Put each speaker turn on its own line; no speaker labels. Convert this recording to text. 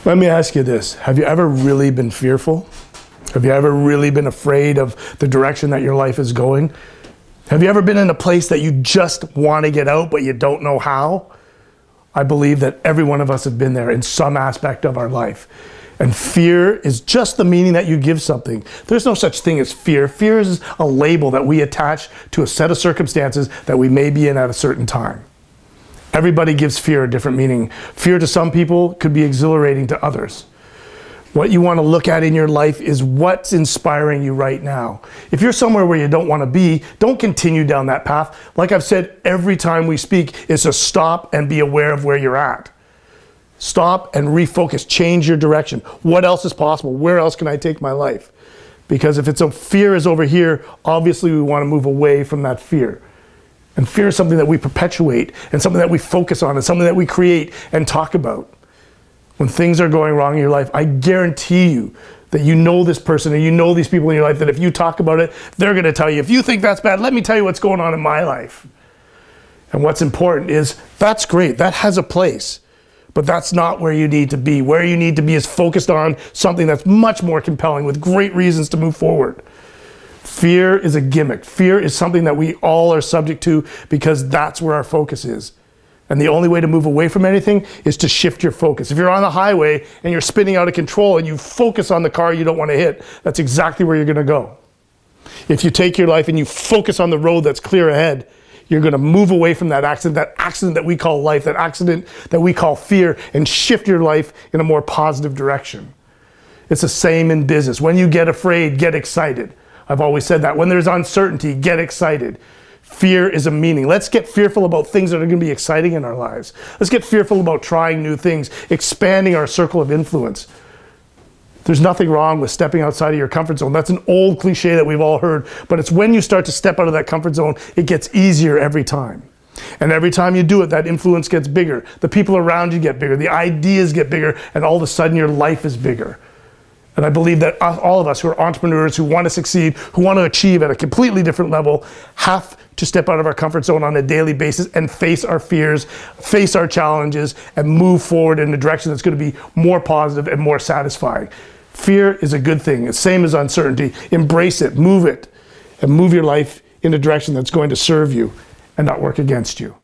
Let me ask you this. Have you ever really been fearful? Have you ever really been afraid of the direction that your life is going? Have you ever been in a place that you just want to get out, but you don't know how? I believe that every one of us have been there in some aspect of our life. And fear is just the meaning that you give something. There's no such thing as fear. Fear is a label that we attach to a set of circumstances that we may be in at a certain time. Everybody gives fear a different meaning. Fear to some people could be exhilarating to others. What you want to look at in your life is what's inspiring you right now. If you're somewhere where you don't want to be, don't continue down that path. Like I've said every time we speak, is to stop and be aware of where you're at. Stop and refocus, change your direction. What else is possible? Where else can I take my life? Because if it's a fear is over here, obviously we want to move away from that fear. And fear is something that we perpetuate and something that we focus on and something that we create and talk about. When things are going wrong in your life, I guarantee you that you know this person or you know these people in your life that if you talk about it, they're going to tell you, if you think that's bad, let me tell you what's going on in my life. And what's important is, that's great, that has a place, but that's not where you need to be. Where you need to be is focused on something that's much more compelling with great reasons to move forward. Fear is a gimmick. Fear is something that we all are subject to because that's where our focus is. And the only way to move away from anything is to shift your focus. If you're on the highway and you're spinning out of control and you focus on the car you don't want to hit, that's exactly where you're going to go. If you take your life and you focus on the road that's clear ahead, you're going to move away from that accident that we call life, that accident that we call fear, and shift your life in a more positive direction. It's the same in business. When you get afraid, get excited. I've always said that. When there's uncertainty, get excited. Fear is a meaning. Let's get fearful about things that are going to be exciting in our lives. Let's get fearful about trying new things, expanding our circle of influence. There's nothing wrong with stepping outside of your comfort zone. That's an old cliche that we've all heard, but it's when you start to step out of that comfort zone, it gets easier every time. And every time you do it, that influence gets bigger. The people around you get bigger. The ideas get bigger, and all of a sudden your life is bigger. And I believe that all of us who are entrepreneurs, who want to succeed, who want to achieve at a completely different level, have to step out of our comfort zone on a daily basis and face our fears, face our challenges, and move forward in a direction that's going to be more positive and more satisfying. Fear is a good thing. It's the same as uncertainty. Embrace it, and move your life in a direction that's going to serve you and not work against you.